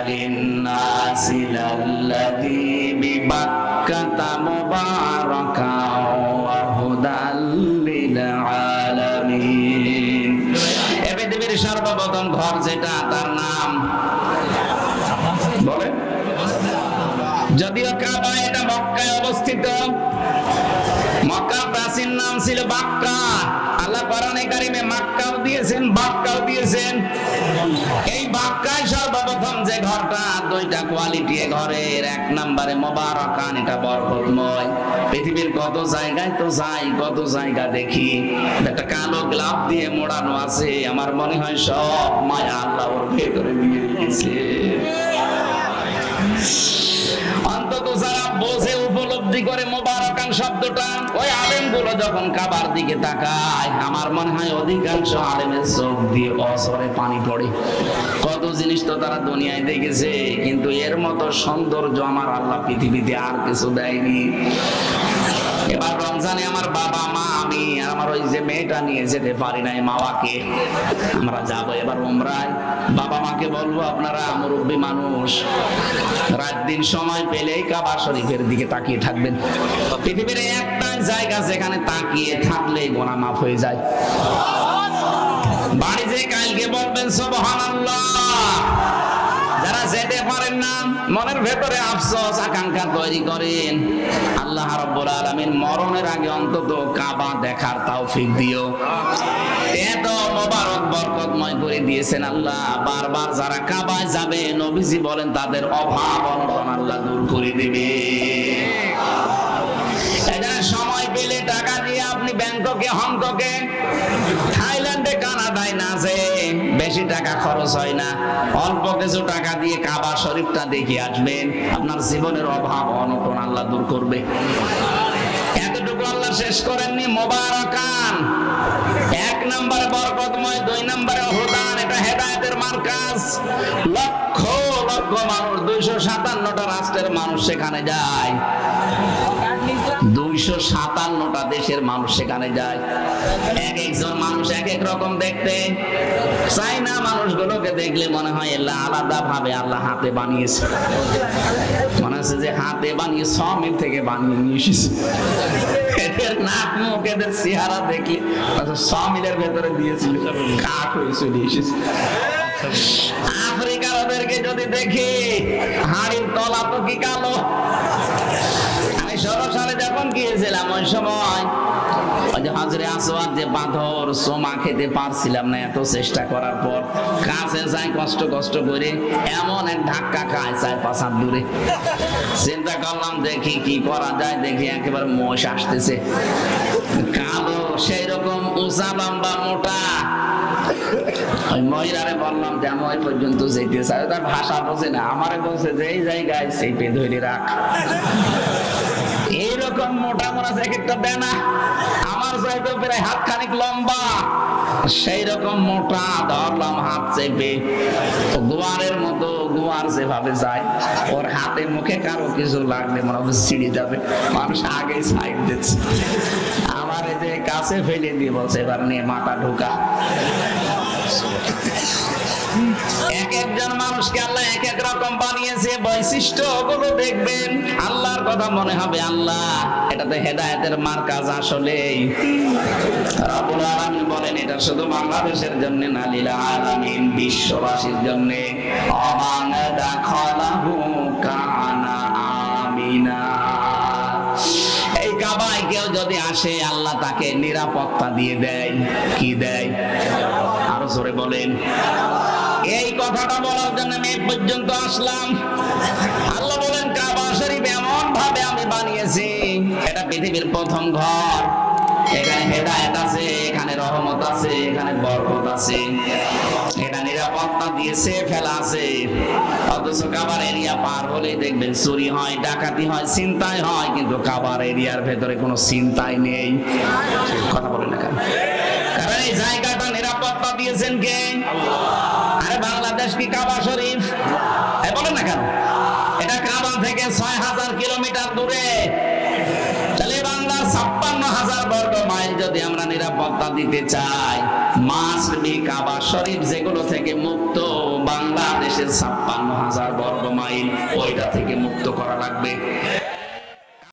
লিন-নাসি লাল্লাযী বিবাক্কাতা মুবারাকাও ওয়া হুদাল লিল-আলামিন। এই পৃথিবীর সর্বপ্রথম ঘর যেটা, তার নাম বলেন। যদিও কাবা এটা মক্কায় অবস্থিত, মক্কার প্রাচীন নাম ছিল বাক্কা। আল্লাহ কোরআনে কারিমে মক্কাও দিয়েছেন, বাক্কাও দিয়েছেন। এই বাক্কায় সর্বপ্রথম যে ঘরটা, দুইটা কোয়ালিটি ঘরের। এক নম্বরে মুবারাকান, এটা বরকতময়। পৃথিবীর কত জায়গায় তো যাই, কত জায়গা দেখি একটা কালো গ্লাভ দিয়ে মোড়ানো আছে, আমার মনে হয় সব মায়া আল্লাহ ওর ভেতরে দিয়ে দিয়েছে। অন্তত যারা বোঝে, উপলব্ধি করে মুবারাকান শব্দটা, ওই আলেমগুলো যখন কাবার দিকে তাকায়, আমার মনে হয় অধিকাংশ আলেমের চোখ দিয়ে অঝরে পানি পড়ে। কত জিনিস তো তারা দুনিয়ায় দেখেছে, কিন্তু এর মতো সৌন্দর্য আমার আল্লাহ পৃথিবীতে আর কিছু দেয়নি। এবার রমজানে আমার বাবা মা, আমি আর আমার ওই যে মেয়েটা নিয়ে যেতে পারি নাই মাওয়াকে, আমরা যাবো এবার উমরায়। বাবা মাকে বলবো, আপনারা মুরব্বী মানুষ, রাত দিন সময় পেলেই কাবা শরীফের দিকে তাকিয়ে থাকবেন। পৃথিবীর একটা জায়গা যেখানে তাকিয়ে থাকলে গুনাহ মাফ হয়ে যায়। বাড়ি যে কালকে বলবেন সুবহানাল্লাহ। যারা যেতে পারেন না, মনের ভেতরে আফসোস আকাঙ্ক্ষা তৈরি করেন, আল্লাহ রাব্বুল আলামিন মরণের আগে অন্তত কাবা দেখার তৌফিক দিও। এত মোবারক বরকতময় করে দিয়েছেন আল্লাহ। বারবার যারা কাবায় যাবে, নবীজি বলেন তাদের অভাব অনটন আল্লাহ দূর করে দেবে। এখানে সময় পেলে টাকা দিয়ে আপনি ব্যাংককে, হংকংয়ে, থাইল্যান্ডে, কানাডায় না যে বেশি টাকা খরচ হয় না, অল্প কিছু টাকা দিয়ে কাবা শরীফটা দেখে আসবেন, আপনার জীবনের অভাব অনটন আল্লাহ দূর করবে। এতটুকু আল্লাহ শেষ করেননি। মুবারাকান এক নম্বরে বরকতময়, দুই নম্বরে হুদান, এটা হেদায়েতের মার্কাজ। লক্ষ লক্ষ মানুষ, 257টা রাষ্ট্রের মানুষ সেখানে যায়, 257টা দেশের মানুষ সেখানে যায়। এক একজন মানুষ এক এক রকম দেখতে। চাইনা মানুষগুলোকে দেখলে মনে হয় আল্লাহ আলাদা ভাবে আল্লাহ হাতে বানিয়েছে, মনে হচ্ছে যে হাতে বানিয়ে সমিল থেকে বানিয়ে নিয়ে এসেছে। এদের নাক মুখ, এদের চেহারা দেখলে সমিলের ভেতরে দিয়েছিল, কাঠ হয়ে চলে এসেছে। আফ্রিকার ওদেরকে যদি দেখি, হাড়ির তলা তো কি কালো। আমি 16 সালে যখন গিয়েছিলাম, ওই সময় ওই যে হাজরে আসওয়াদ যে পাথর, সোমা খেতে পারছিলাম না, এত চেষ্টা করার পর কাছে যাই কষ্ট কষ্ট করে, এমন এক ধাক্কা খায় 4-5 হাত দূরে। চিন্তা করলাম দেখি কি করা যায়, দেখি একেবারে মোষ আসতেছে, কালো, সেই রকম উঁচা লম্বা মোটা। ওই মহিলারে বললাম যে আমি ওই পর্যন্ত যেতে চাই, তার ভাষা বোঝে না, আমারে বলছে যে এই জায়গায় চেপে ধরে রাখ। এইরকম মোটা মোটা একটা দেনা, আমার চাইতে প্রায় হাত খানিক লম্বা, সেই রকম মোটা, ধরলাম হাত চেপে। গোয়ারের মতো, গোয়ার যেভাবে যায়, ওর হাতে মুখে কারো কিছু লাগলে মনে হবে ছিঁড়ে যাবে, মানুষ আগে সাইড দিচ্ছে। আমার এই যে কাছে ফেলে দিয়ে বলছে এবার নিয়ে মাথা ঢোকা। এক একজন মানুষকে আল্লাহ এক এক রকম বানিয়েছে, বৈশিষ্ট্য গুলো দেখবেন, আল্লাহর কথা মনে হবে আল্লাহ এটাতে হেদায়েতের মার্কাজ। আসলেই রব্বুল আলামিন বলেন এটা শুধু বাংলাদেশের জন্য না, লিল আলামিন, বিশ্ববাসীর জন্য। আমান দাখালাহু কানা আমিনা। এই কাবায় কেউ যদি আসে, আল্লাহ তাকে নিরাপত্তা দিয়ে দেয়। কি দেয়? আরো জোরে বলেন। এই কথাটা বলার জন্য আমি এই পর্যন্ত আসলাম। আল্লাহ বলেন কাবা শরীফ এমন ভাবে আমি বানিয়েছি, এটা পৃথিবীর প্রথম ঘর। এখানে হেদায়েত আছে, এখানে রহমত আছে, এখানে বরকত আছে, এটা নিরাপত্তা দিয়েছে, ফেলা আছে। অথচ কাবার এরিয়া পার হলেই দেখবেন চুরি হয়, ডাকাতি হয়, ছিনতাই হয়, কিন্তু কাবার এরিয়ার ভেতরে কোনো ছিনতাই নেই। কথা বলেন না কেন? কারণ এই জায়গাটা নিরাপত্তা দিয়েছেন কে? আরে বাংলাদেশ কি কাবা শরীফ? বলেন না কেন? এটা কাবা থেকে 6000 কিলোমিটার দূরে। তাহলে বাংলার 56,000 বর্গ মাইল যদি আমরা নিরাপত্তা দিতে চাই, মাস্ট বি কাবা শরীফ যেগুলো থেকে মুক্ত, বাংলাদেশে বাংলাদেশের 56,000 বর্গ মাইল, ওইটা থেকে মুক্ত করা লাগবে।